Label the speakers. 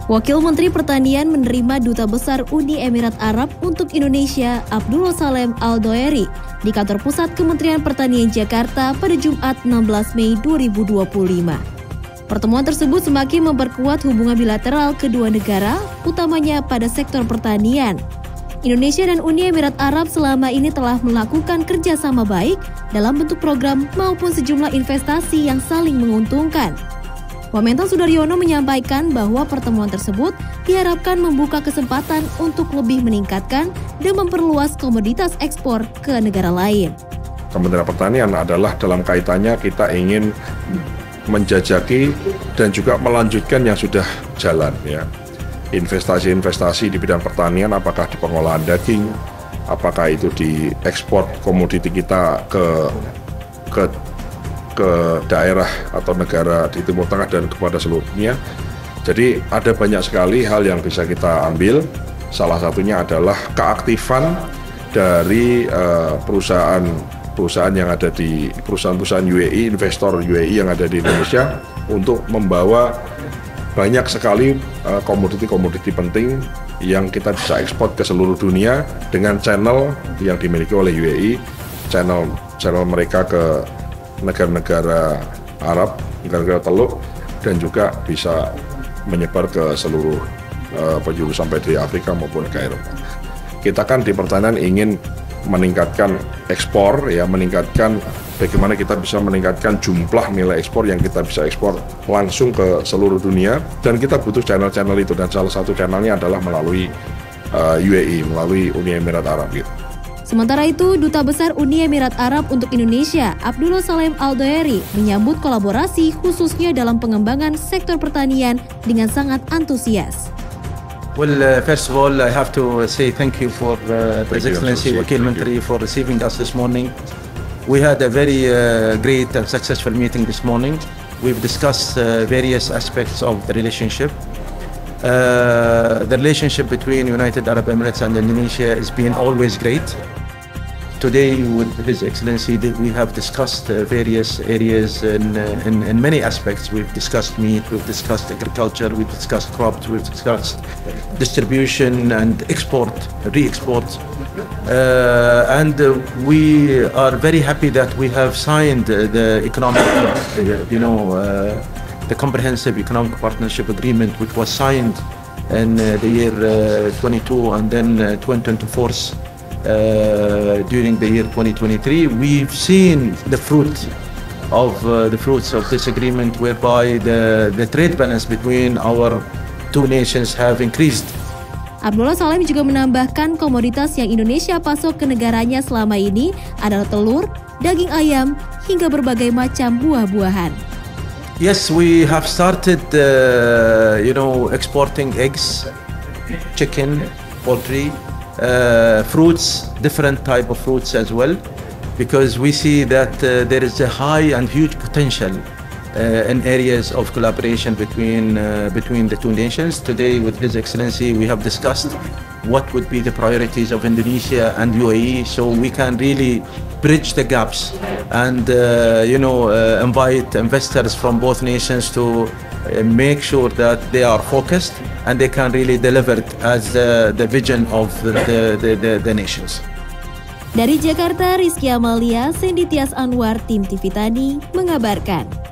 Speaker 1: Wakil Menteri Pertanian menerima Duta Besar Uni Emirat Arab untuk Indonesia, Abdullah Salem Al-Doeri, di kantor pusat Kementerian Pertanian Jakarta pada Jumat 16 Mei 2025. Pertemuan tersebut semakin memperkuat hubungan bilateral kedua negara, utamanya pada sektor pertanian. Indonesia dan Uni Emirat Arab selama ini telah melakukan kerjasama baik dalam bentuk program maupun sejumlah investasi yang saling menguntungkan. Wamentan Sudaryono menyampaikan bahwa pertemuan tersebut diharapkan membuka kesempatan untuk lebih meningkatkan dan memperluas komoditas ekspor ke negara lain.
Speaker 2: Kementerian Pertanian adalah dalam kaitannya kita ingin menjajaki dan juga melanjutkan yang sudah jalan, ya. Investasi-investasi di bidang pertanian, apakah di pengolahan daging, apakah itu di ekspor komoditi kita ke daerah atau negara di Timur Tengah dan kepada seluruh dunia. Jadi ada banyak sekali hal yang bisa kita ambil. Salah satunya adalah keaktifan dari perusahaan yang ada di perusahaan UAE, investor UAE yang ada di Indonesia untuk membawa banyak sekali komoditi-komoditi penting yang kita bisa ekspor ke seluruh dunia dengan channel yang dimiliki oleh UAE, channel mereka ke negara-negara Arab, negara-negara Teluk, dan juga bisa menyebar ke seluruh penjuru sampai di Afrika maupun ke Eropa. Kita kan di pertanian ingin meningkatkan ekspor, ya, meningkatkan bagaimana kita bisa meningkatkan jumlah nilai ekspor yang kita bisa ekspor langsung ke seluruh dunia, dan kita butuh channel-channel itu, dan salah satu channelnya adalah melalui UAE, melalui Uni Emirat Arab gitu.
Speaker 1: Sementara itu, Duta Besar Uni Emirat Arab untuk Indonesia, Abdullah Salem Al-Doeri, menyambut kolaborasi khususnya dalam pengembangan sektor pertanian dengan sangat antusias.
Speaker 3: Well, first of all, I have to say thank you for His Excellency Wakil Menteri for receiving us this morning. We had a very great and successful meeting this morning. We've discussed various aspects of the relationship. The relationship between United Arab Emirates and Indonesia has been always great. Today, with His Excellency, we have discussed various areas in many aspects. We've discussed meat, we've discussed agriculture, we've discussed crops, we've discussed distribution and export, re-export. And we are very happy that we have signed the economic, the comprehensive economic partnership agreement, which was signed in the year 22 and then 2024. During the year 2023, we've seen the fruits of this agreement, whereby the trade balance between our two nations have increased.
Speaker 1: Abdullah Salem juga menambahkan komoditas yang Indonesia pasok ke negaranya selama ini adalah telur, daging ayam, hingga berbagai macam buah-buahan.
Speaker 3: Yes, we have started, exporting eggs, chicken, poultry, fruits, different type of fruits as well, because we see that there is a high and huge potential in areas of collaboration between the two nations. Today, with His Excellency, we have discussed what would be the priorities of Indonesia and UAE, so we can really bridge the gaps and invite investors from both nations to make sure that they are focused and they can really deliver as the vision of the nations.
Speaker 1: Dari Jakarta, Rizky Amalia, Sendi Tias Anwar, Tim TV Tani mengabarkan.